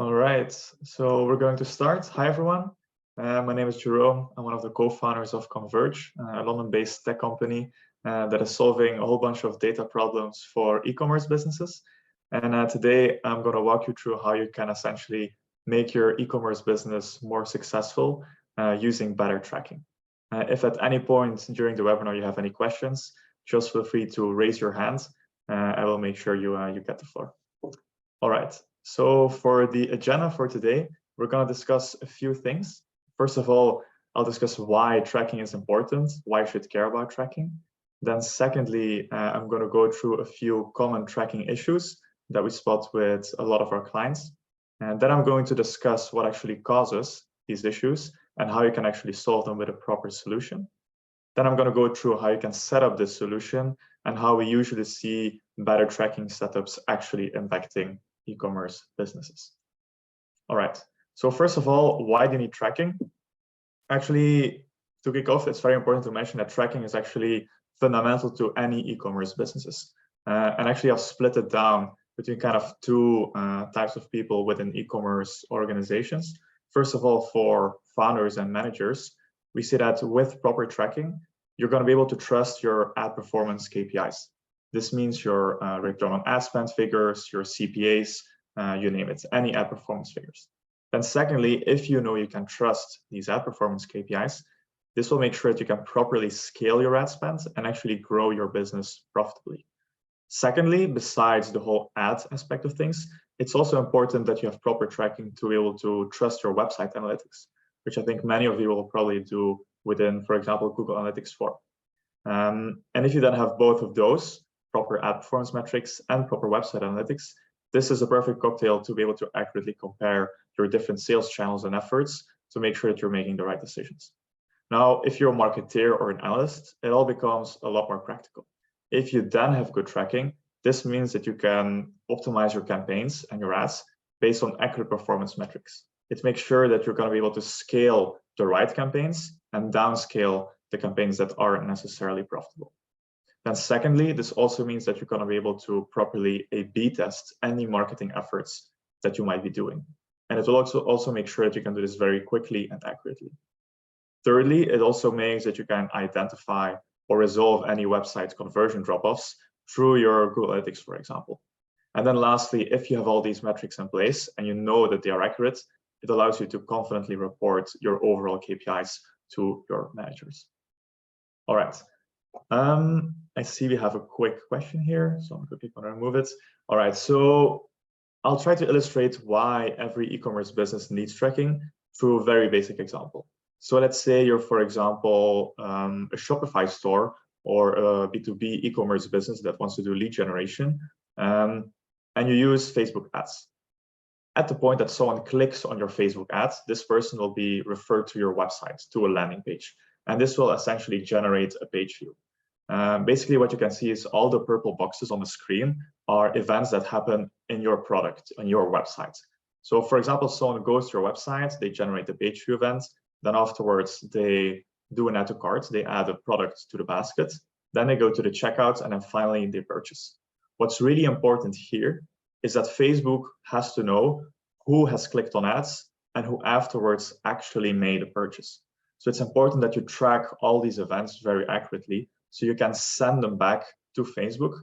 All right, so we're going to start. Hi, everyone. My name is Jerome. I'm one of the co-founders of Converge, a London-based tech company that is solving a whole bunch of data problems for e-commerce businesses. And today, I'm going to walk you through how you can essentially make your e-commerce business more successful using better tracking. If at any point during the webinar you have any questions, just feel free to raise your hand. I will make sure you get the floor. All right. So for the agenda for today, we're going to discuss a few things. First of all, I'll discuss why tracking is important, why you should care about tracking. Then secondly, I'm going to go through a few common tracking issues that we spot with a lot of our clients. And then I'm going to discuss what actually causes these issues and how you can actually solve them with a proper solution. Then I'm going to go through how you can set up this solution and how we usually see better tracking setups actually impacting e-commerce businesses. All right, so first of all, why do you need tracking? Actually, to kick off, it's very important to mention that tracking is actually fundamental to any e-commerce businesses. And actually, I've split it down between kind of two types of people within e-commerce organizations. First of all, for founders and managers, we see that with proper tracking, you're going to be able to trust your ad performance KPIs. This means your return on ad spend figures, your CPAs, you name it, any ad performance figures. Then secondly, if you know you can trust these ad performance KPIs, this will make sure that you can properly scale your ad spend and actually grow your business profitably. Secondly, besides the whole ad aspect of things, it's also important that you have proper tracking to be able to trust your website analytics, which I think many of you will probably do within, for example, Google Analytics 4. And if you then have both of those, proper ad performance metrics and proper website analytics, this is a perfect cocktail to be able to accurately compare your different sales channels and efforts to make sure that you're making the right decisions. Now, if you're a marketeer or an analyst, it all becomes a lot more practical. If you then have good tracking, this means that you can optimize your campaigns and your ads based on accurate performance metrics. It makes sure that you're going to be able to scale the right campaigns and downscale the campaigns that aren't necessarily profitable. Then secondly, this also means that you're going to be able to properly A/B test any marketing efforts that you might be doing. And it will also make sure that you can do this very quickly and accurately. Thirdly, it also makes that you can identify or resolve any website conversion drop-offs through your Google Analytics, for example. And then lastly, if you have all these metrics in place and you know that they are accurate, it allows you to confidently report your overall KPIs to your managers. All right. I see we have a quick question here, so I'm quickly going to remove it. All right, so I'll try to illustrate why every e-commerce business needs tracking through a very basic example. So let's say you're, for example, a Shopify store or a B2B e-commerce business that wants to do lead generation, and you use Facebook ads. At the point that someone clicks on your Facebook ads, this person will be referred to your website, to a landing page. And this will essentially generate a page view. Basically, what you can see is all the purple boxes on the screen are events that happen in your product, on your website. So for example, someone goes to your website, they generate the page view event, then afterwards they do an add to cart, they add a product to the basket, then they go to the checkout, and then finally they purchase. What's really important here is that Facebook has to know who has clicked on ads and who afterwards actually made a purchase. So it's important that you track all these events very accurately so you can send them back to Facebook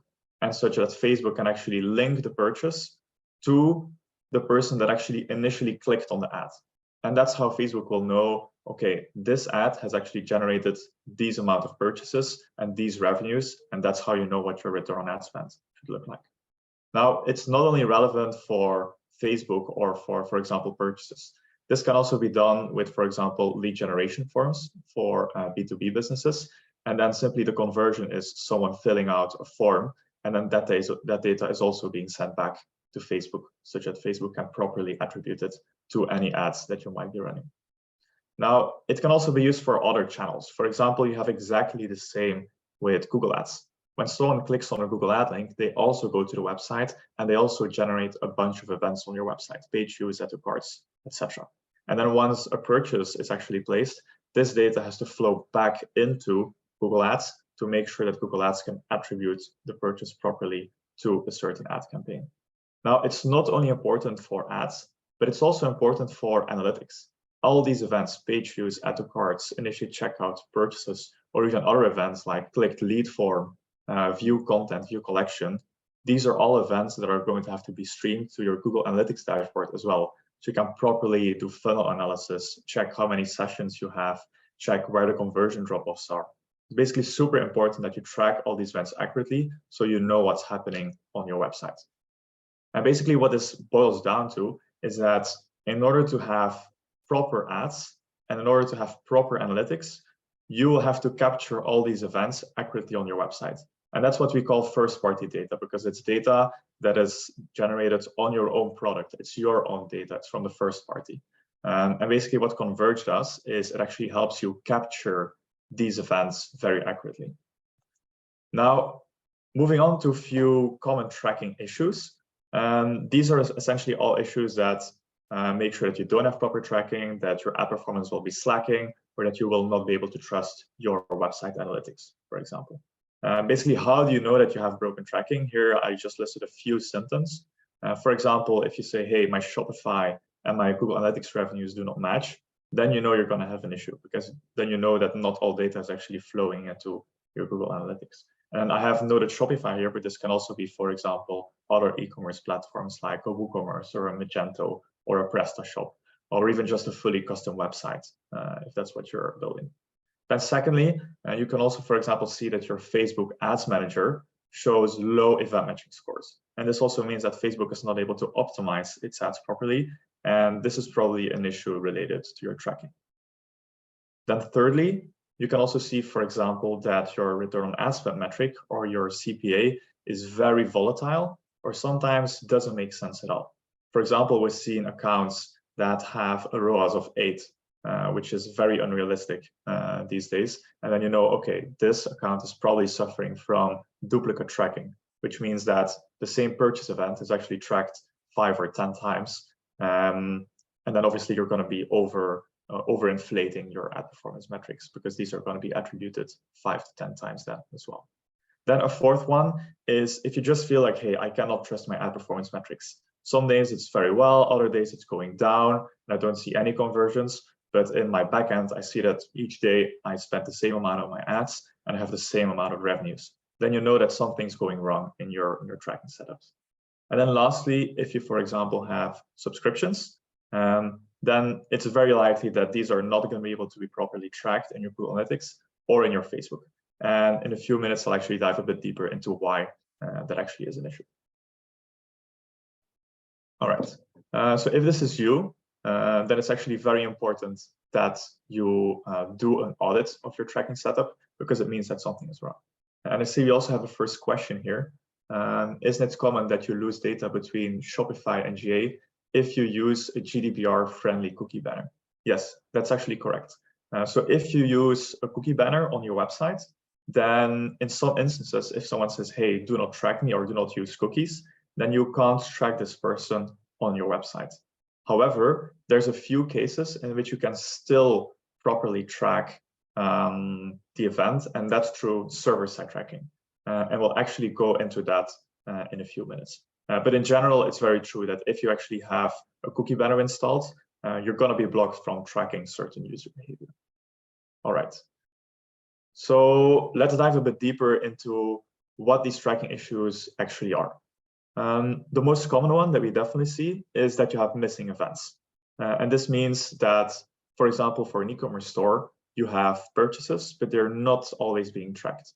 and such that Facebook can actually link the purchase to the person that actually initially clicked on the ad. And that's how Facebook will know, okay, this ad has actually generated these amount of purchases and these revenues, and that's how you know what your return on ad spend should look like. Now, it's not only relevant for Facebook or for example, purchases. This can also be done with, for example, lead generation forms for B2B businesses. And then simply the conversion is someone filling out a form. And then that data is also being sent back to Facebook, such that Facebook can properly attribute it to any ads that you might be running. Now, it can also be used for other channels. For example, you have exactly the same with Google Ads. When someone clicks on a Google ad link, they also go to the website and they also generate a bunch of events on your website, page views, add to carts, etc. And then once a purchase is actually placed, this data has to flow back into Google Ads to make sure that Google Ads can attribute the purchase properly to a certain ad campaign. Now, it's not only important for ads, but it's also important for analytics. All these events, page views, add to carts, initiate checkout, purchases, or even other events like clicked lead form, view content, view collection, these are all events that are going to have to be streamed to your Google Analytics dashboard as well. So you can properly do funnel analysis, check how many sessions you have, check where the conversion drop-offs are. It's basically super important that you track all these events accurately so you know what's happening on your website. And basically what this boils down to is that in order to have proper ads and in order to have proper analytics, you will have to capture all these events accurately on your website. And that's what we call first-party data, because it's data that is generated on your own product. It's your own data. It's from the first party. And basically what Converge does is it actually helps you capture these events very accurately. Now, moving on to a few common tracking issues. These are essentially all issues that make sure that you don't have proper tracking, that your ad performance will be slacking, or that you will not be able to trust your website analytics, for example. Basically, how do you know that you have broken tracking? Here, I just listed a few symptoms. For example, if you say, hey, my Shopify and my Google Analytics revenues do not match, then you know you're going to have an issue, because then you know that not all data is actually flowing into your Google Analytics. And I have noted Shopify here, but this can also be, for example, other e-commerce platforms like a WooCommerce or a Magento or a PrestaShop, or even just a fully custom website, if that's what you're building. Then secondly, you can also, for example, see that your Facebook Ads Manager shows low event metric scores. And this also means that Facebook is not able to optimize its ads properly. And this is probably an issue related to your tracking. Then thirdly, you can also see, for example, that your return on ad spend metric or your CPA is very volatile or sometimes doesn't make sense at all. For example, we've seen accounts that have a ROAS of 8, which is very unrealistic these days. And then you know, okay, this account is probably suffering from duplicate tracking, which means that the same purchase event is actually tracked 5 or 10 times. And then obviously you're going to be overinflating your ad performance metrics, because these are going to be attributed 5 to 10 times that as well. Then a fourth one is if you just feel like, hey, I cannot trust my ad performance metrics. Some days it's very well, other days it's going down, and I don't see any conversions. But in my backend, I see that each day I spend the same amount on my ads and I have the same amount of revenues. Then you know that something's going wrong in your tracking setups. And then lastly, if you, for example, have subscriptions, then it's very likely that these are not going to be able to be properly tracked in your Google Analytics or in your Facebook. And in a few minutes, I'll actually dive a bit deeper into why that actually is an issue. All right, so if this is you, then it's actually very important that you do an audit of your tracking setup, because it means that something is wrong. And I see we also have a first question here. Isn't it common that you lose data between Shopify and GA if you use a GDPR-friendly cookie banner? Yes, that's actually correct. So if you use a cookie banner on your website, then in some instances, if someone says, hey, do not track me or do not use cookies, then you can't track this person on your website. However, there's a few cases in which you can still properly track the event, and that's through server-side tracking. And we'll actually go into that in a few minutes. But in general, it's very true that if you actually have a cookie banner installed, you're going to be blocked from tracking certain user behavior. All right. So let's dive a bit deeper into what these tracking issues actually are. The most common one that we definitely see is that you have missing events. And this means that, for example, for an e-commerce store, you have purchases, but they're not always being tracked.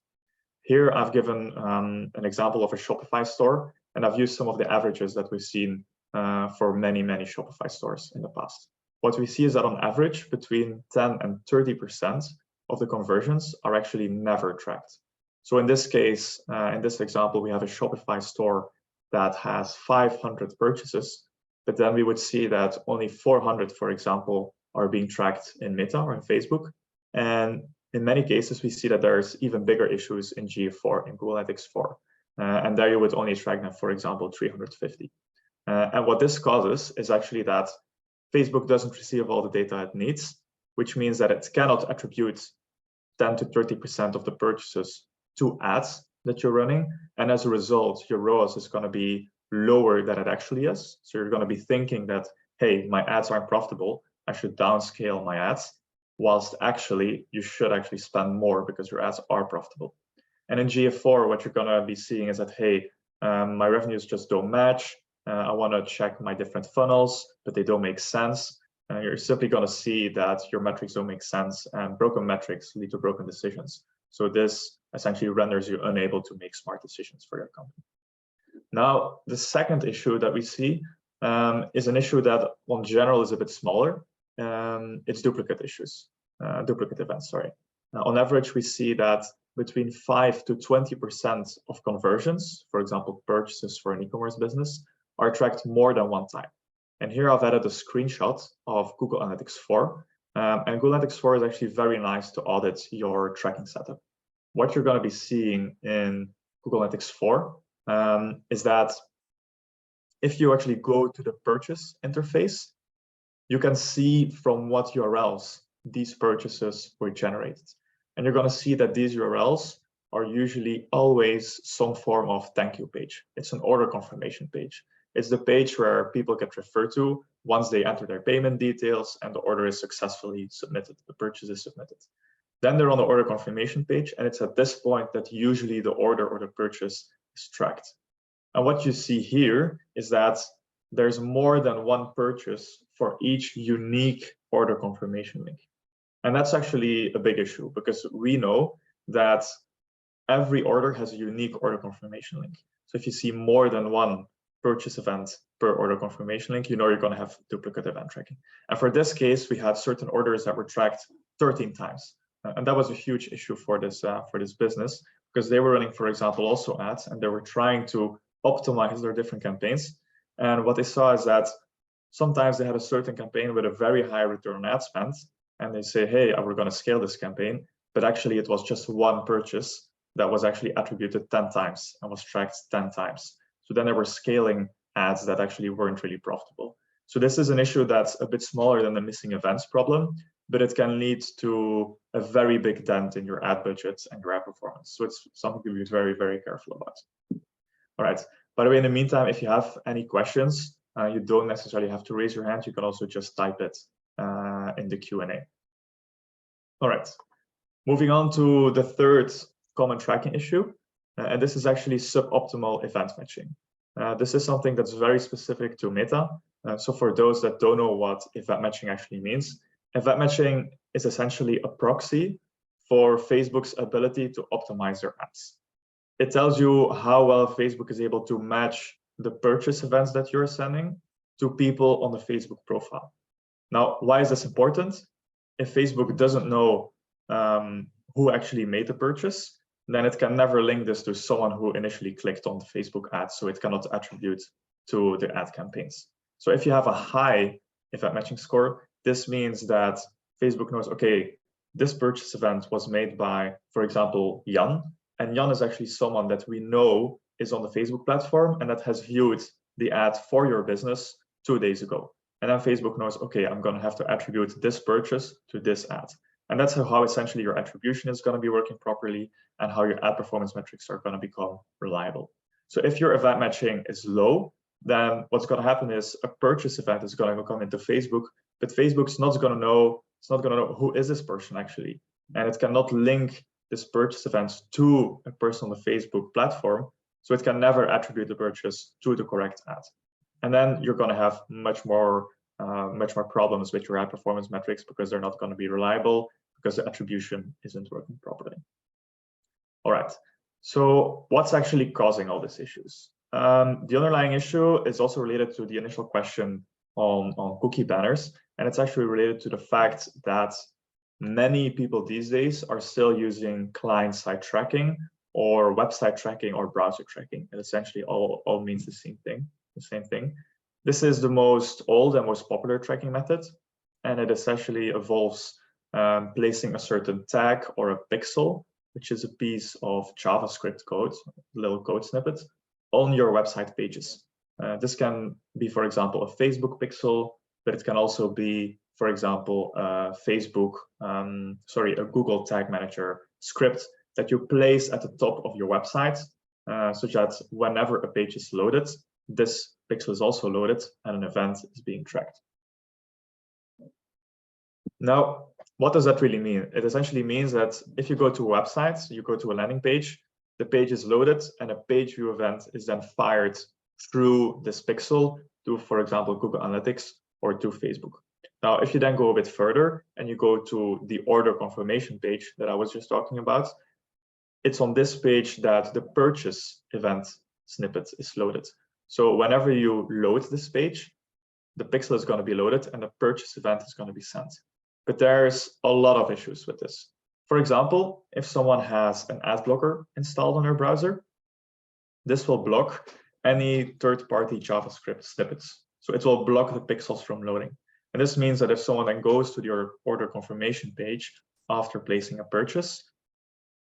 Here, I've given an example of a Shopify store, and I've used some of the averages that we've seen for many, many Shopify stores in the past. What we see is that on average, between 10 and 30% of the conversions are actually never tracked. So in this case, in this example, we have a Shopify store that has 500 purchases, but then we would see that only 400, for example, are being tracked in Meta or in Facebook. And in many cases, we see that there's even bigger issues in GA4, in Google Analytics 4. And there you would only track them, for example, 350. And what this causes is actually that Facebook doesn't receive all the data it needs, which means that it cannot attribute 10 to 30% of the purchases to ads that you're running. And as a result, your ROAS is going to be lower than it actually is. So you're going to be thinking that, hey, my ads aren't profitable, I should downscale my ads, whilst actually you should actually spend more because your ads are profitable. And in GA4, what you're gonna be seeing is that, hey, my revenues just don't match. I wanna check my different funnels, but they don't make sense. You're simply gonna see that your metrics don't make sense, and broken metrics lead to broken decisions. So this essentially renders you unable to make smart decisions for your company. Now, the second issue that we see is an issue that in general is a bit smaller. It's duplicate issues, duplicate events, sorry. On average, we see that between 5 to 20% of conversions, for example, purchases for an e-commerce business, are tracked more than one time. And here I've added a screenshot of Google Analytics 4. And Google Analytics 4 is actually very nice to audit your tracking setup. What you're going to be seeing in Google Analytics 4 is that if you actually go to the purchase interface, you can see from what URLs these purchases were generated. And you're going to see that these URLs are usually always some form of thank you page. It's an order confirmation page. It's the page where people get referred to once they enter their payment details and the order is successfully submitted, the purchase is submitted. Then they're on the order confirmation page, and it's at this point that usually the order or the purchase is tracked. And what you see here is that there's more than one purchase for each unique order confirmation link. And that's actually a big issue because we know that every order has a unique order confirmation link. So if you see more than one purchase event per order confirmation link, you know you're going to have duplicate event tracking. And for this case, we had certain orders that were tracked 13 times. And that was a huge issue for this business because they were running, for example, also ads, and they were trying to optimize their different campaigns. And what they saw is that sometimes they had a certain campaign with a very high return on ad spend, and they say, hey, we're going to scale this campaign, but actually it was just one purchase that was actually attributed 10 times and was tracked 10 times. So then they were scaling ads that actually weren't really profitable. So this is an issue that's a bit smaller than the missing events problem, but it can lead to a very big dent in your ad budgets and your ad performance. So it's something to be very, very careful about. All right. By the way, in the meantime, if you have any questions, you don't necessarily have to raise your hand. You can also just type it in the Q&A. All right. Moving on to the third common tracking issue, and this is actually suboptimal event matching. This is something that's very specific to Meta. So for those that don't know what event matching actually means, event matching is essentially a proxy for Facebook's ability to optimize their ads. It tells you how well Facebook is able to match the purchase events that you're sending to people on the Facebook profile. Now, why is this important? If Facebook doesn't know who actually made the purchase, then it can never link this to someone who initially clicked on the Facebook ad, so it cannot attribute to the ad campaigns. So if you have a high event matching score, this means that Facebook knows, okay, this purchase event was made by, for example, Jan, and Jan is actually someone that we know is on the Facebook platform and that has viewed the ad for your business 2 days ago. And then Facebook knows, okay, I'm going to have to attribute this purchase to this ad. And that's how essentially your attribution is going to be working properly and how your ad performance metrics are going to become reliable. So if your event matching is low, then what's going to happen is a purchase event is going to come into Facebook, but Facebook's not going to know, it's not going to know who is this person actually. And it cannot link this purchase event to a person on the Facebook platform. So it can never attribute the purchase to the correct ad. And then you're going to have much more problems with your ad performance metrics because they're not going to be reliable because the attribution isn't working properly. All right, so what's actually causing all these issues? The underlying issue is also related to the initial question on cookie banners, and it's actually related to the fact that many people these days are still using client-side tracking or website tracking or browser tracking. It essentially all means the same thing. This is the most old and most popular tracking method, and it essentially involves placing a certain tag or a pixel, which is a piece of JavaScript code, little code snippet, on your website pages. This can be, for example, a Facebook pixel, but it can also be, for example, a Google Tag Manager script that you place at the top of your website, such that whenever a page is loaded, this pixel is also loaded and an event is being tracked. Now, what does that really mean? It essentially means that if you go to a website, you go to a landing page, the page is loaded and a page view event is then fired through this pixel to, for example, Google Analytics or to Facebook. Now, if you then go a bit further and you go to the order confirmation page that I was just talking about, it's on this page that the purchase event snippet is loaded. So whenever you load this page, the pixel is going to be loaded and the purchase event is going to be sent. But there's a lot of issues with this. For example, if someone has an ad blocker installed on their browser, this will block any third-party JavaScript snippets. So it will block the pixels from loading. And this means that if someone then goes to your order confirmation page after placing a purchase,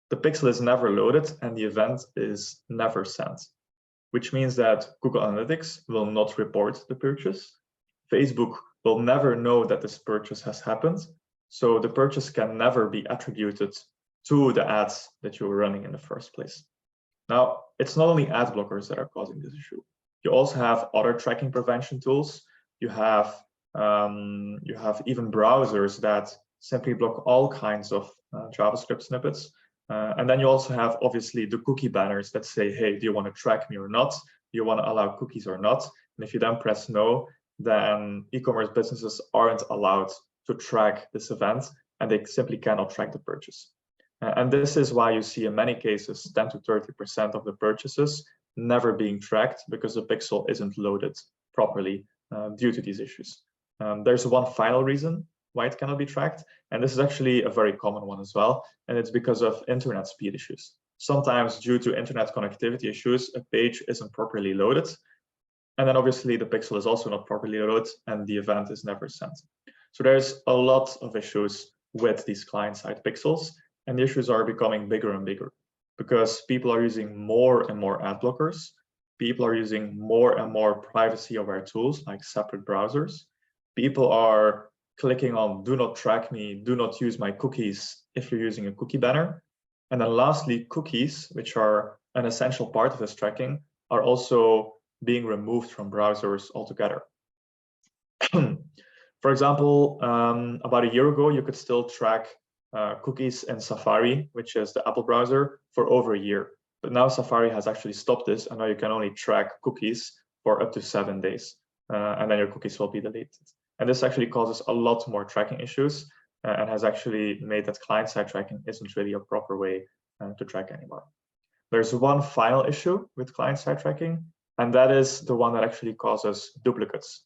the pixel is never loaded and the event is never sent, which means that Google Analytics will not report the purchase. Facebook will never know that this purchase has happened. So the purchase can never be attributed to the ads that you were running in the first place. Now, it's not only ad blockers that are causing this issue. You also have other tracking prevention tools. You have even browsers that simply block all kinds of JavaScript snippets. And then you also have, obviously, the cookie banners that say, hey, do you want to track me or not? Do you want to allow cookies or not? And if you then press no, then e-commerce businesses aren't allowed to track this event, and they simply cannot track the purchase. And this is why you see in many cases 10 to 30% of the purchases never being tracked because the pixel isn't loaded properly due to these issues. There's one final reason why it cannot be tracked, and this is actually a very common one as well, and it's because of internet speed issues. Sometimes due to internet connectivity issues, a page isn't properly loaded, and then obviously the pixel is also not properly loaded and the event is never sent. So there's a lot of issues with these client-side pixels, and the issues are becoming bigger and bigger because people are using more and more ad blockers. People are using more and more privacy-aware tools like separate browsers. People are clicking on do not track me, do not use my cookies if you're using a cookie banner. And then lastly, cookies, which are an essential part of this tracking, are also being removed from browsers altogether. For example, about a year ago, you could still track cookies in Safari, which is the Apple browser, for over a year. But now Safari has actually stopped this, and now you can only track cookies for up to 7 days, and then your cookies will be deleted. And this actually causes a lot more tracking issues and has actually made that client-side tracking isn't really a proper way to track anymore. There's one final issue with client-side tracking, and that is the one that actually causes duplicates.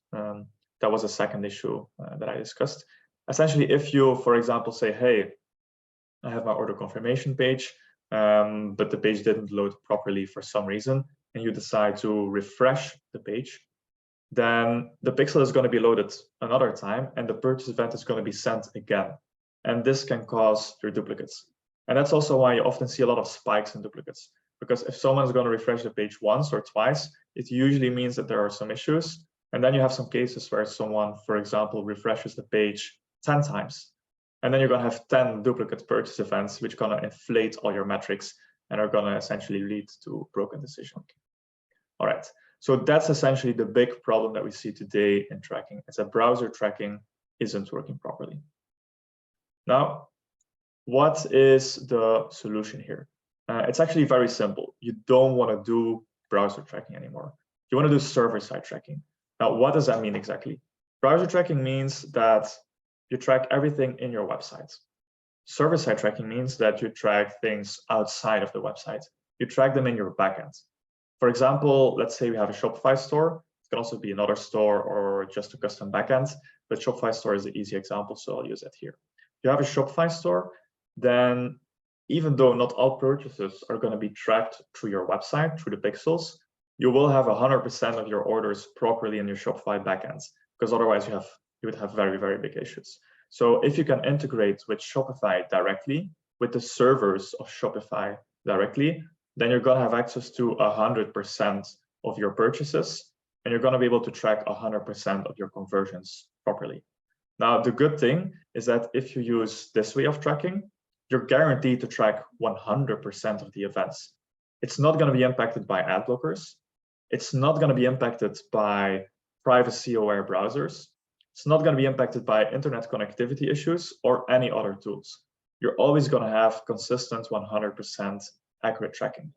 That was a second issue that I discussed. Essentially, if you, for example, say, hey, I have my order confirmation page, but the page didn't load properly for some reason, and you decide to refresh the page, then the pixel is going to be loaded another time and the purchase event is going to be sent again. And this can cause your duplicates. And that's also why you often see a lot of spikes in duplicates, because if someone's going to refresh the page once or twice, it usually means that there are some issues. And then you have some cases where someone, for example, refreshes the page 10 times. And then you're going to have 10 duplicate purchase events, which are going to inflate all your metrics and are going to essentially lead to broken decision. All right. So that's essentially the big problem that we see today in tracking. It's that browser tracking isn't working properly. Now, what is the solution here? It's actually very simple. You don't want to do browser tracking anymore. You want to do server-side tracking. Now, what does that mean exactly? Browser tracking means that you track everything in your website. Server-side tracking means that you track things outside of the website. You track them in your backend. For example, let's say we have a Shopify store. It can also be another store or just a custom backend, but Shopify store is the easy example, so I'll use it here. If you have a Shopify store, then even though not all purchases are going to be tracked through your website, through the pixels, you will have 100% of your orders properly in your Shopify backends, because otherwise you would have very, very big issues. So if you can integrate with Shopify directly, with the servers of Shopify directly, then you're going to have access to 100% of your purchases, and you're going to be able to track 100% of your conversions properly. Now, the good thing is that if you use this way of tracking, you're guaranteed to track 100% of the events. It's not going to be impacted by ad blockers. It's not going to be impacted by privacy-aware browsers. It's not going to be impacted by internet connectivity issues or any other tools. You're always going to have consistent 100% accurate tracking.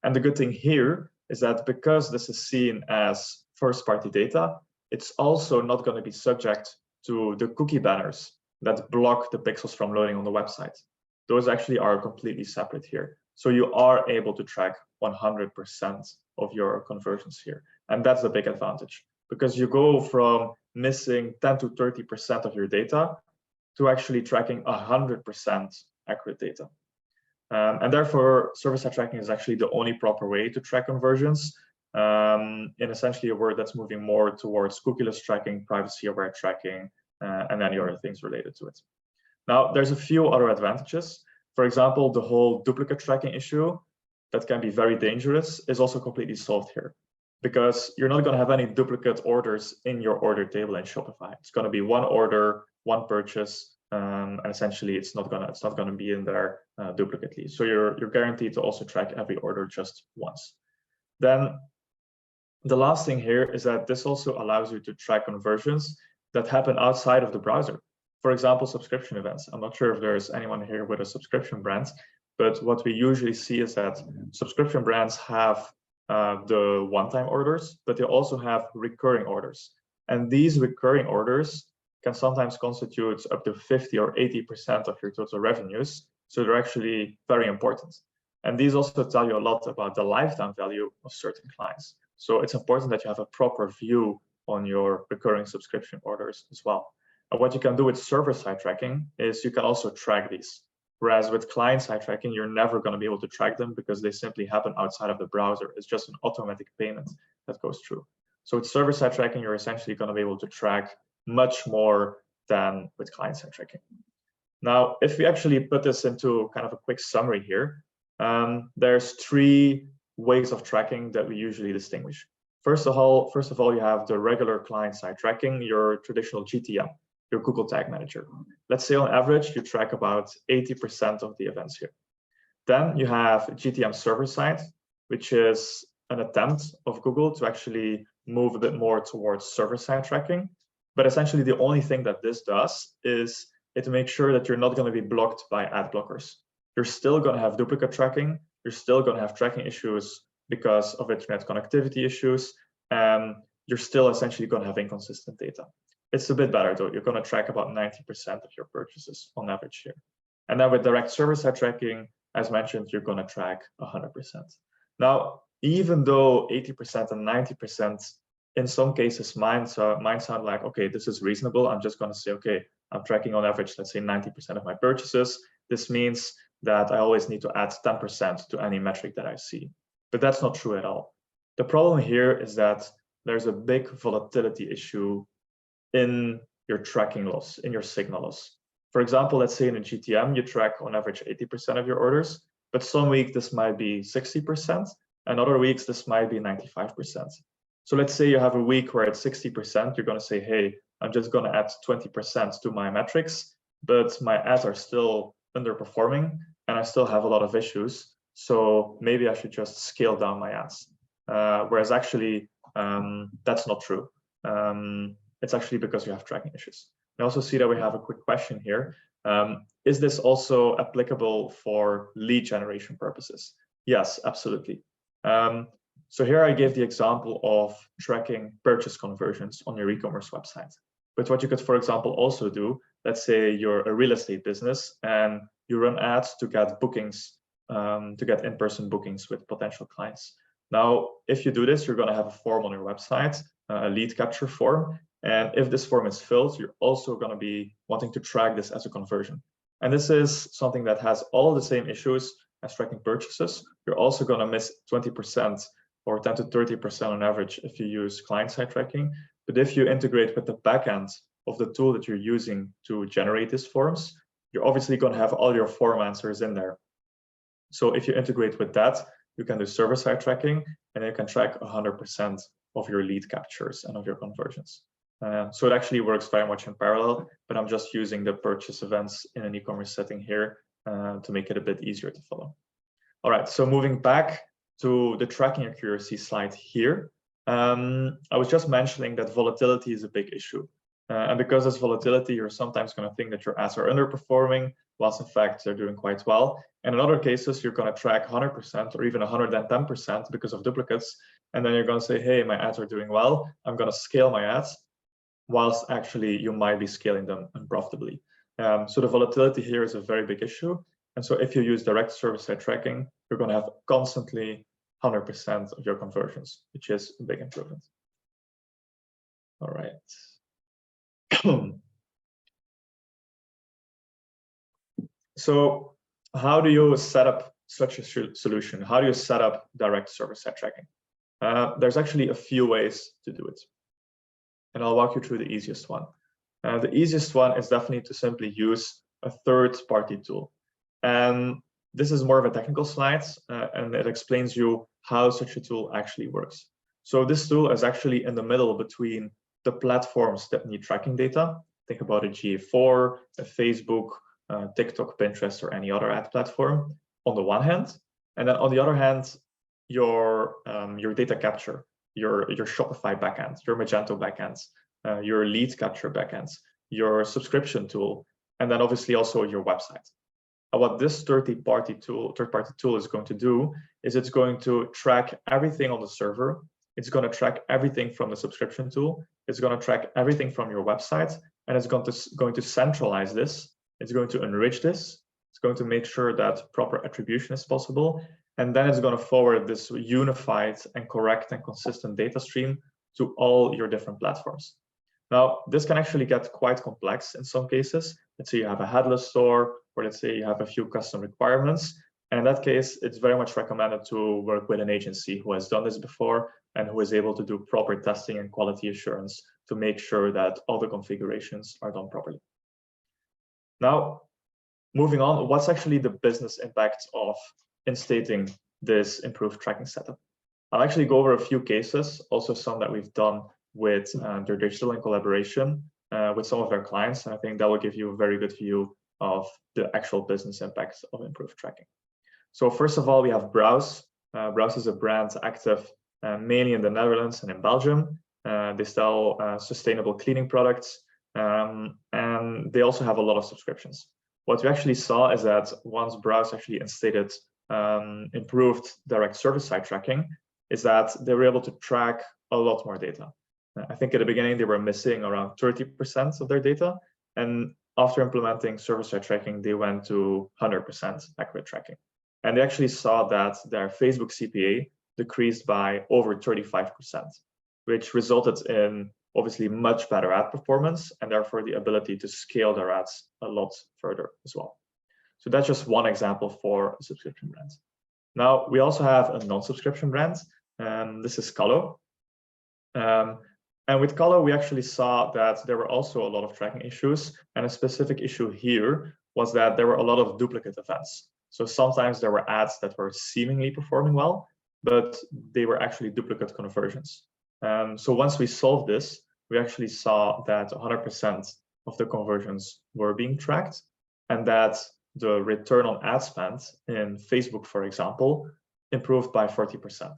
And the good thing here is that because this is seen as first-party data, it's also not going to be subject to the cookie banners that block the pixels from loading on the website. Those actually are completely separate here. So you are able to track 100% of your conversions here. And that's the big advantage, because you go from missing 10 to 30% of your data to actually tracking 100% accurate data. And therefore, server-side tracking is actually the only proper way to track conversions in essentially a world that's moving more towards cookieless tracking, privacy-aware tracking, and any other things related to it. Now, there's a few other advantages. For example, the whole duplicate tracking issue that can be very dangerous is also completely solved here, because you're not going to have any duplicate orders in your order table in Shopify. It's going to be one order, one purchase, and essentially it's not going to be in there duplicately. So you're guaranteed to also track every order just once. Then the last thing here is that this also allows you to track conversions that happen outside of the browser. For example, subscription events. I'm not sure if there's anyone here with a subscription brand, but what we usually see is that subscription brands have the one-time orders, but they also have recurring orders. And these recurring orders can sometimes constitute up to 50 or 80% of your total revenues. So they're actually very important. And these also tell you a lot about the lifetime value of certain clients. So it's important that you have a proper view on your recurring subscription orders as well. And what you can do with server-side tracking is you can also track these. Whereas with client-side tracking, you're never going to be able to track them because they simply happen outside of the browser. It's just an automatic payment that goes through. So with server-side tracking, you're essentially going to be able to track much more than with client-side tracking. Now, if we actually put this into kind of a quick summary here, there's three ways of tracking that we usually distinguish. First of all, you have the regular client-side tracking, your traditional GTM, your Google Tag Manager. Let's say on average, you track about 80% of the events here. Then you have GTM server-side, which is an attempt of Google to actually move a bit more towards server-side tracking. But essentially, the only thing that this does is it makes sure that you're not going to be blocked by ad blockers. You're still going to have duplicate tracking. You're still going to have tracking issues because of internet connectivity issues. And you're still essentially going to have inconsistent data. It's a bit better though. You're going to track about 90% of your purchases on average here. And then with direct server-side tracking, as mentioned, you're going to track 100%. Now, even though 80% and 90% in some cases might sound like, okay, this is reasonable. I'm just going to say, okay, I'm tracking on average, let's say 90% of my purchases. This means that I always need to add 10% to any metric that I see. But that's not true at all. The problem here is that there's a big volatility issue in your tracking loss, in your signal loss. For example, let's say in a GTM, you track on average 80% of your orders, but some weeks this might be 60%, and other weeks this might be 95%. So let's say you have a week where it's 60%, you're going to say, hey, I'm just going to add 20% to my metrics, but my ads are still underperforming and I still have a lot of issues. So maybe I should just scale down my ads. Whereas actually, that's not true. It's actually because you have tracking issues. I also see that we have a quick question here. Is this also applicable for lead generation purposes? Yes, absolutely. So here I gave the example of tracking purchase conversions on your e-commerce website. But what you could, for example, also do, let's say you're a real estate business and you run ads to get bookings, to get in-person bookings with potential clients. Now, if you do this, you're going to have a form on your website, a lead capture form. And if this form is filled, you're also going to be wanting to track this as a conversion. And this is something that has all the same issues as tracking purchases. You're also going to miss 20% or 10 to 30% on average if you use client-side tracking. But if you integrate with the backend of the tool that you're using to generate these forms, you're obviously going to have all your form answers in there. So if you integrate with that, you can do server-side tracking, and you can track 100% of your lead captures and of your conversions. So it actually works very much in parallel, but I'm just using the purchase events in an e-commerce setting here to make it a bit easier to follow. All right, so moving back to the tracking accuracy slide here, I was just mentioning that volatility is a big issue. And because there's volatility, you're sometimes going to think that your ads are underperforming, whilst in fact they're doing quite well. And in other cases, you're going to track 100% or even 110% because of duplicates. And then you're going to say, hey, my ads are doing well. I'm going to scale my ads, whilst actually you might be scaling them unprofitably. So the volatility here is a very big issue. And so if you use direct server-side tracking, you're going to have constantly 100% of your conversions, which is a big improvement. All right. So how do you set up such a solution? How do you set up direct server-side tracking? There's actually a few ways to do it. And I'll walk you through the easiest one. The easiest one is definitely to simply use a third-party tool. And this is more of a technical slide, and it explains you how such a tool actually works. So this tool is actually in the middle between the platforms that need tracking data. Think about a GA4, a Facebook, TikTok, Pinterest, or any other ad platform on the one hand, and then on the other hand, your data capture, your Shopify backend, your Magento backends, your lead capture backends, your subscription tool, and then obviously also your website. And what this third-party tool is going to do is it's going to track everything on the server. It's going to track everything from the subscription tool. It's going to track everything from your website, and it's going to centralize this. It's going to enrich this. It's going to make sure that proper attribution is possible. And then it's going to forward this unified and correct and consistent data stream to all your different platforms. Now, this can actually get quite complex in some cases. Let's say you have a headless store, or let's say you have a few custom requirements. And in that case, it's very much recommended to work with an agency who has done this before and who is able to do proper testing and quality assurance to make sure that all the configurations are done properly. Now, moving on, what's actually the business impact of instating this improved tracking setup? I'll actually go over a few cases, also some that we've done with their digital in collaboration with some of their clients. And I think that will give you a very good view of the actual business impacts of improved tracking. So first of all, we have BRAUZZ. BRAUZZ is a brand active mainly in the Netherlands and in Belgium. They sell sustainable cleaning products, and they also have a lot of subscriptions. What we actually saw is that once BRAUZZ actually instated improved direct server-side tracking, is that they were able to track a lot more data. I think at the beginning they were missing around 30% of their data, and after implementing server-side tracking, they went to 100% accurate tracking. And they actually saw that their Facebook CPA decreased by over 35%, which resulted in obviously much better ad performance and therefore the ability to scale their ads a lot further as well. So that's just one example for a subscription brand. Now, we also have a non-subscription brand. This is Callo. And with Callo, we actually saw that there were also a lot of tracking issues. And a specific issue here was that there were a lot of duplicate events. So sometimes there were ads that were seemingly performing well, but they were actually duplicate conversions. So once we solved this, we actually saw that 100% of the conversions were being tracked, and that the return on ad spend in Facebook, for example, improved by 40%.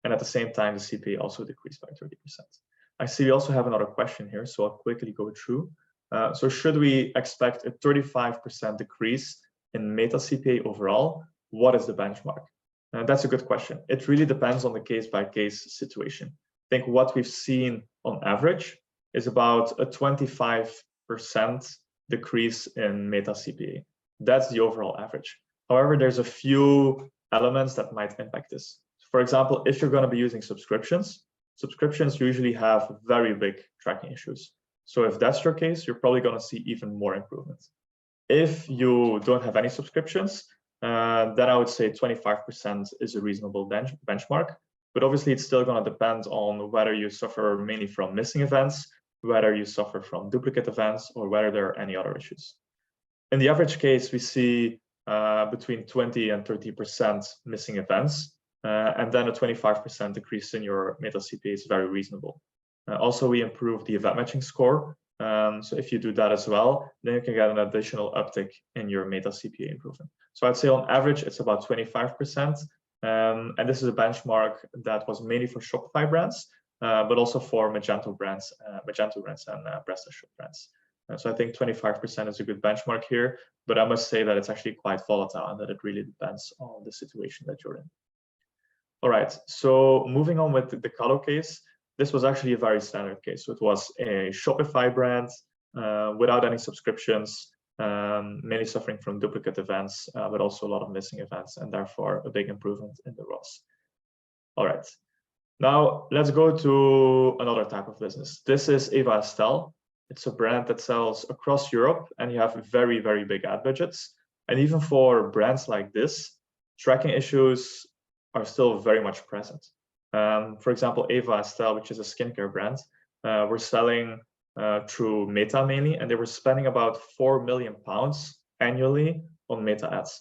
And at the same time, the CPA also decreased by 30%. I see we also have another question here, so I'll quickly go through. So should we expect a 35% decrease in Meta CPA overall? What is the benchmark? That's a good question. It really depends on the case-by-case situation. I think what we've seen on average is about a 25% decrease in Meta CPA. That's the overall average. However, there's a few elements that might impact this. For example, if you're going to be using subscriptions usually have very big tracking issues. So if that's your case, you're probably going to see even more improvements. If you don't have any subscriptions, then I would say 25% is a reasonable benchmark. But obviously, it's still going to depend on whether you suffer mainly from missing events, whether you suffer from duplicate events, or whether there are any other issues. In the average case, we see between 20 and 30% missing events, and then a 25% decrease in your Meta CPA is very reasonable. Also, we improved the event matching score. So if you do that as well, then you can get an additional uptick in your Meta CPA improvement. So I'd say on average, it's about 25%. And this is a benchmark that was mainly for Shopify brands. but also for Magento brands and PrestaShop brands. So I think 25% is a good benchmark here, but I must say that it's actually quite volatile and that it really depends on the situation that you're in. All right, so moving on with the Calo case, this was actually a very standard case. So it was a Shopify brand without any subscriptions, mainly suffering from duplicate events, but also a lot of missing events, and therefore a big improvement in the ROAS. All right, now let's go to another type of business. This is Eva Estell. It's a brand that sells across Europe, and you have very, very big ad budgets. And even for brands like this, tracking issues are still very much present. For example, Eva Estell, which is a skincare brand, we're selling through Meta mainly, and they were spending about £4 million annually on Meta ads.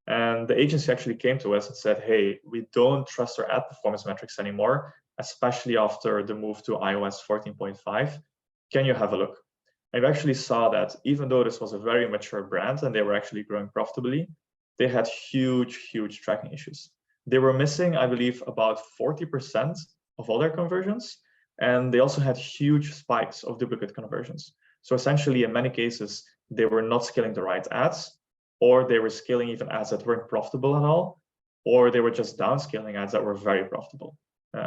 And the agency actually came to us and said, hey, we don't trust our ad performance metrics anymore, especially after the move to iOS 14.5. Can you have a look? And we actually saw that even though this was a very mature brand and they were actually growing profitably, they had huge, huge tracking issues. They were missing, I believe, about 40% of all their conversions. And they also had huge spikes of duplicate conversions. So essentially, in many cases, they were not scaling the right ads, or they were scaling even ads that weren't profitable at all, or they were just downscaling ads that were very profitable.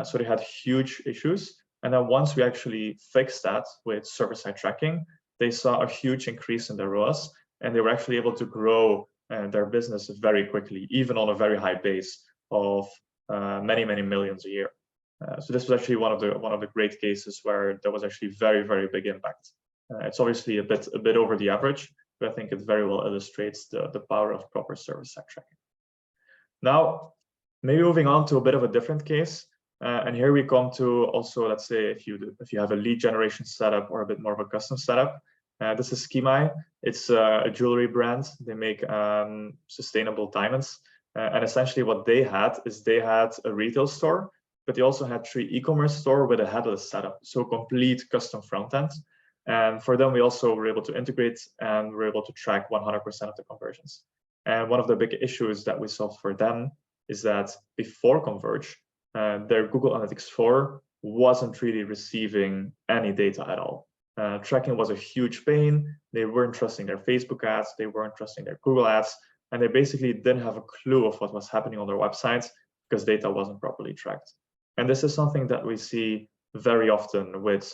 So they had huge issues. And then once we actually fixed that with server-side tracking, they saw a huge increase in their ROAS, and they were actually able to grow their business very quickly, even on a very high base of many, many millions a year. So this was actually one of the great cases where there was actually very, very big impact. It's obviously a bit over the average, but I think it very well illustrates the power of proper server-side tracking. Now, maybe moving on to a bit of a different case. And here we come to also, let's say, if you have a lead generation setup or a bit more of a custom setup. This is Kimaï. It's a jewelry brand. They make sustainable diamonds. And essentially what they had is they had a retail store, but they also had 3 e-commerce store with a headless setup, so complete custom front end. And for them, we also were able to integrate and we're able to track 100% of the conversions. And one of the big issues that we solved for them is that before Converge, their Google Analytics 4 wasn't really receiving any data at all. Tracking was a huge pain. They weren't trusting their Facebook ads. They weren't trusting their Google ads. And they basically didn't have a clue of what was happening on their websites because data wasn't properly tracked. And this is something that we see very often with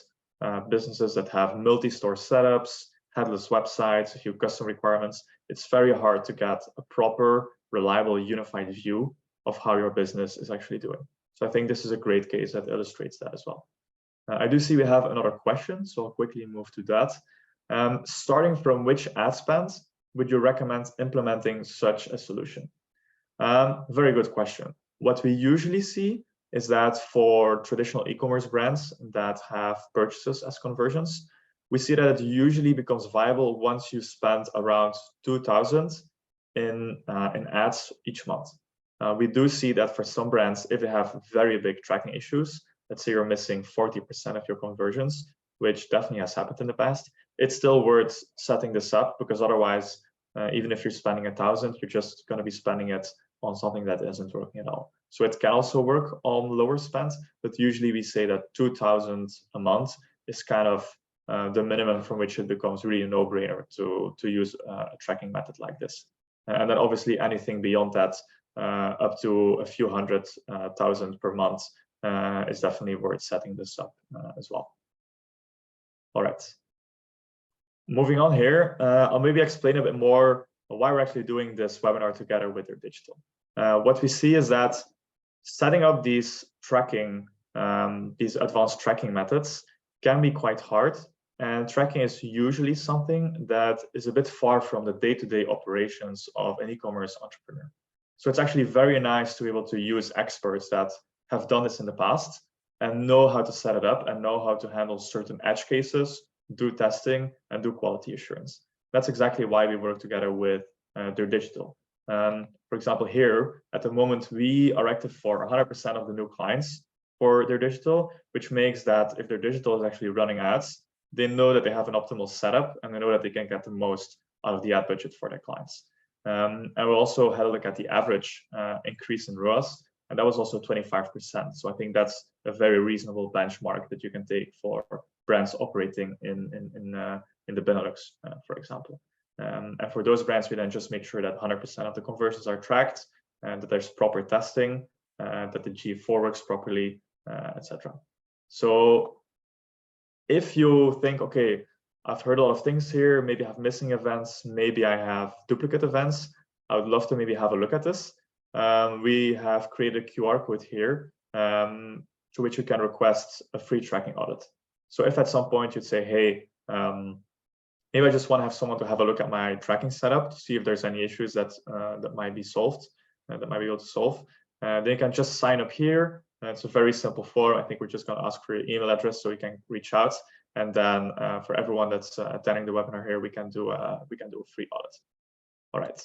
businesses that have multi-store setups, headless websites, a few custom requirements. It's very hard to get a proper, reliable, unified view of how your business is actually doing. So I think this is a great case that illustrates that as well. I do see we have another question, so I'll quickly move to that. Starting from which ad spend would you recommend implementing such a solution? Very good question. What we usually see is that for traditional e-commerce brands that have purchases as conversions, we see that it usually becomes viable once you spend around 2,000 in ads each month. We do see that for some brands, if they have very big tracking issues, let's say you're missing 40% of your conversions, which definitely has happened in the past, it's still worth setting this up because otherwise, even if you're spending 1,000, you're just going to be spending it on something that isn't working at all. So it can also work on lower spend, but usually we say that 2,000 a month is kind of the minimum from which it becomes really a no-brainer to use a tracking method like this. And then obviously anything beyond that, up to a few hundred thousand per month is definitely worth setting this up as well. All right. Moving on here, I'll maybe explain a bit more why we're actually doing this webinar together with Your Digital. What we see is that setting up these tracking, these advanced tracking methods can be quite hard. And tracking is usually something that is a bit far from the day-to-day operations of an e-commerce entrepreneur. So it's actually very nice to be able to use experts that have done this in the past and know how to set it up and know how to handle certain edge cases, do testing, and do quality assurance. That's exactly why we work together with Your Digital. For example, here, at the moment, we are active for 100% of the new clients for Your Digital, which makes that if Your Digital is actually running ads, they know that they have an optimal setup and they know that they can get the most out of the ad budget for their clients. And we'll also have a look at the average increase in ROAS and that was also 25%. So I think that's a very reasonable benchmark that you can take for brands operating in the Benelux, for example. And for those brands, we then just make sure that 100% of the conversions are tracked, and that there's proper testing, that the G4 works properly, etc. So if you think, okay, I've heard a lot of things here, maybe I have missing events, maybe I have duplicate events, I would love to maybe have a look at this. We have created a QR code here to which you can request a free tracking audit. So if at some point you'd say, hey, maybe I just want to have someone to have a look at my tracking setup to see if there's any issues that that might be solved, that might be able to solve, then you can just sign up here. It's a very simple form. I think we're just going to ask for your email address so you can reach out, and then for everyone that's attending the webinar here, we can do a free audit. All right.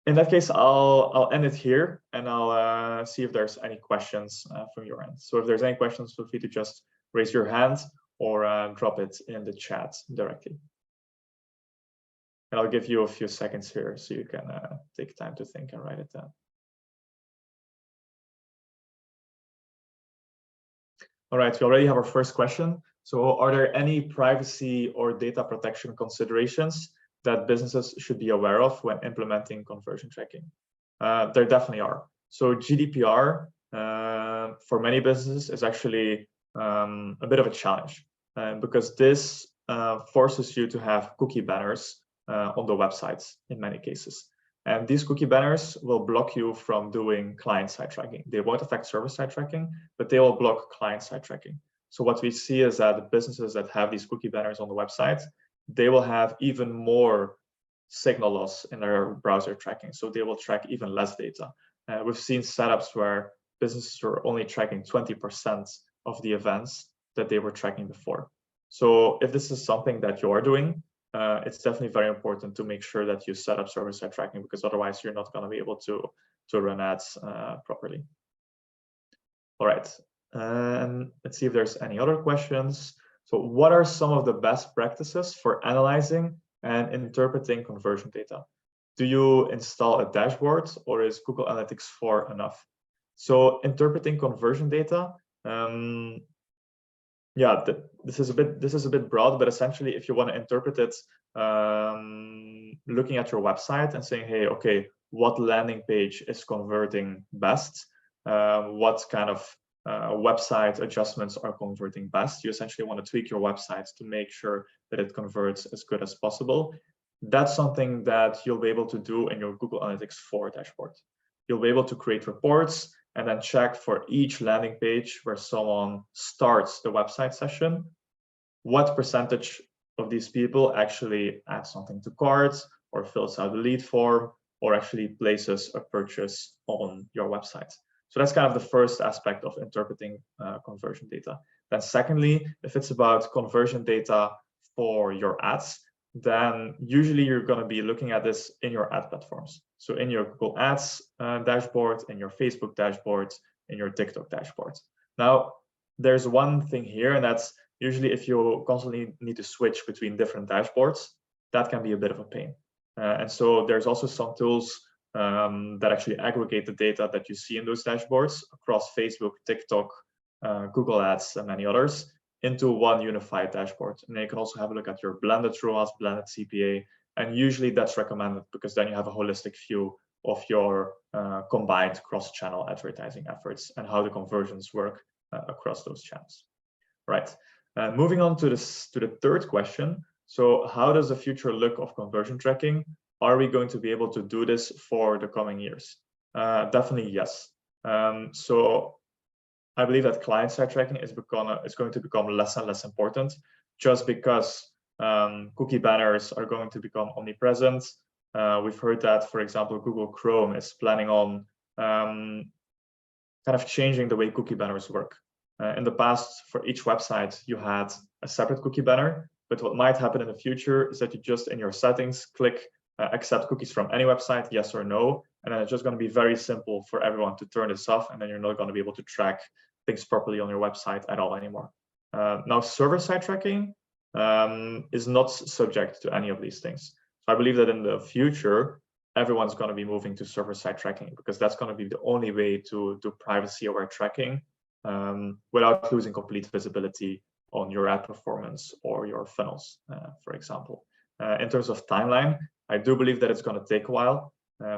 In that case, I'll end it here, and I'll see if there's any questions from your end. So if there's any questions, feel free to just raise your hand or drop it in the chat directly. And I'll give you a few seconds here so you can take time to think and write it down. All right, we already have our first question. So are there any privacy or data protection considerations that businesses should be aware of when implementing conversion tracking? There definitely are. So GDPR for many businesses is actually a bit of a challenge because this forces you to have cookie banners on the websites in many cases. And these cookie banners will block you from doing client-side tracking. They won't affect server-side tracking, but they will block client-side tracking. So what we see is that the businesses that have these cookie banners on the website, they will have even more signal loss in their browser tracking. So they will track even less data. We've seen setups where businesses were only tracking 20% of the events that they were tracking before. So if this is something that you are doing, it's definitely very important to make sure that you set up server-side tracking, because otherwise you're not going to be able to run ads properly. All right, let's see if there's any other questions. So what are some of the best practices for analyzing and interpreting conversion data? Do you install a dashboard, or is Google Analytics 4 enough? So interpreting conversion data, yeah, this is a bit broad, but essentially, if you want to interpret it, looking at your website and saying, hey, okay, what landing page is converting best? What kind of website adjustments are converting best? You essentially want to tweak your website to make sure that it converts as good as possible. That's something that you'll be able to do in your Google Analytics 4 dashboard. You'll be able to create reports and then check for each landing page where someone starts the website session, what percentage of these people actually add something to carts or fills out a lead form or actually places a purchase on your website. So that's kind of the first aspect of interpreting conversion data. Then secondly, if it's about conversion data for your ads, then usually you're going to be looking at this in your ad platforms. So in your Google Ads dashboard, in your Facebook dashboard, in your TikTok dashboard. Now, there's one thing here, and that's usually if you constantly need to switch between different dashboards, that can be a bit of a pain. And so there's also some tools that actually aggregate the data that you see in those dashboards across Facebook, TikTok, Google Ads, and many others into one unified dashboard. And then you can also have a look at your blended ROAS, blended CPA, and usually that's recommended because then you have a holistic view of your combined cross-channel advertising efforts and how the conversions work across those channels. Right. Moving on to the third question. So how does the future look of conversion tracking? Are we going to be able to do this for the coming years? Definitely yes. So I believe that client-side tracking is going to become less and less important, just because cookie banners are going to become omnipresent. We've heard that, for example, Google Chrome is planning on kind of changing the way cookie banners work. In the past, for each website, you had a separate cookie banner, but what might happen in the future is that you just in your settings click accept cookies from any website, yes or no, and then it's just going to be very simple for everyone to turn this off, and then you're not going to be able to track things properly on your website at all anymore. Now, server-side tracking is not subject to any of these things. So I believe that in the future, everyone's going to be moving to server-side tracking, because that's going to be the only way to do privacy-aware tracking without losing complete visibility on your ad performance or your funnels, for example. In terms of timeline, I do believe that it's going to take a while.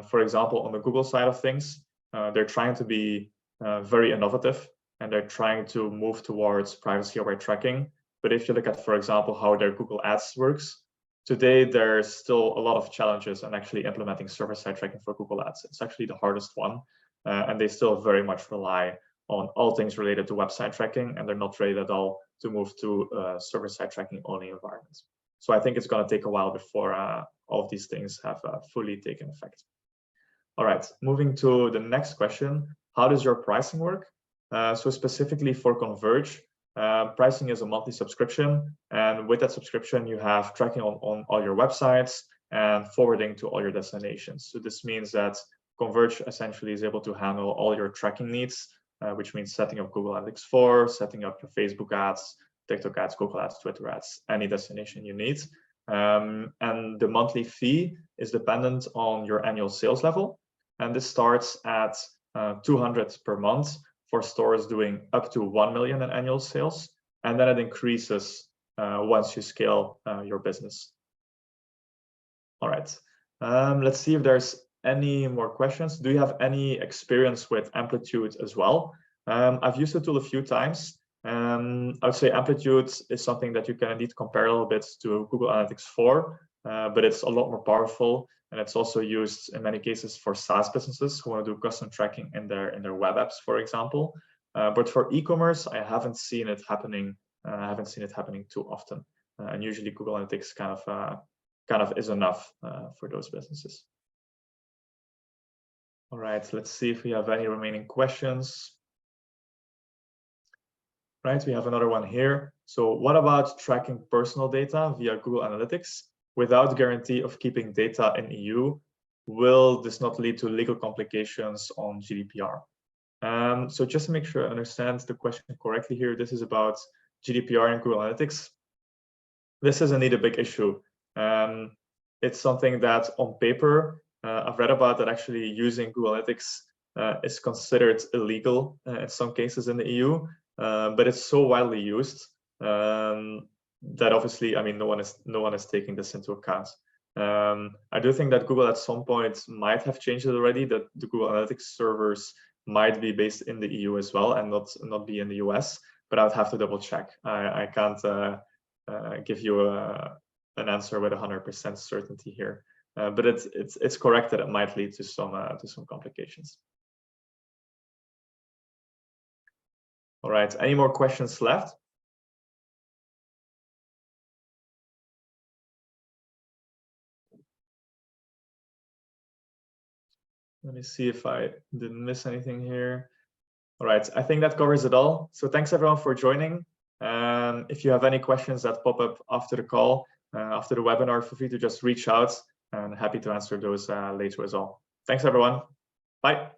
For example, on the Google side of things, they're trying to be very innovative, and they're trying to move towards privacy-aware tracking. But if you look at, for example, how their Google Ads works, today there's still a lot of challenges in actually implementing server-side tracking for Google Ads. It's actually the hardest one, and they still very much rely on all things related to website tracking, and they're not ready at all to move to server-side tracking only environments. So I think it's going to take a while before all of these things have fully taken effect. All right, moving to the next question. How does your pricing work? So specifically for Converge, pricing is a monthly subscription, and with that subscription you have tracking on all your websites and forwarding to all your destinations. So this means that Converge essentially is able to handle all your tracking needs, which means setting up Google Analytics 4, setting up your Facebook ads, TikTok ads, Google ads, Twitter ads, any destination you need. And the monthly fee is dependent on your annual sales level, and this starts at 200 per month for stores doing up to 1 million in annual sales, and then it increases once you scale your business. All right, let's see if there's any more questions. Do you have any experience with Amplitude as well? I've used the tool a few times. I would say Amplitude is something that you can indeed compare a little bit to Google Analytics 4, but it's a lot more powerful, and it's also used in many cases for SaaS businesses who want to do custom tracking in their web apps, for example. But for e-commerce, I haven't seen it happening. I haven't seen it happening too often, and usually Google Analytics kind of is enough for those businesses. All right, let's see if we have any remaining questions. Right, we have another one here. So what about tracking personal data via Google Analytics without guarantee of keeping data in EU? Will this not lead to legal complications on GDPR? So just to make sure I understand the question correctly here, this is about GDPR and Google Analytics. This is indeed a big issue. It's something that on paper, I've read about that actually using Google Analytics is considered illegal in some cases in the EU. But it's so widely used that obviously, I mean, no one is taking this into account. I do think that Google at some point might have changed it already, that the Google Analytics servers might be based in the EU as well and not be in the US. But I would have to double check. I can't give you an answer with 100% certainty here. But it's correct that it might lead to some complications. All right, any more questions left? Let me see if I didn't miss anything here. All right, I think that covers it all. So thanks everyone for joining. If you have any questions that pop up after the call, after the webinar, feel free to just reach out, and happy to answer those later as well. Thanks everyone. Bye.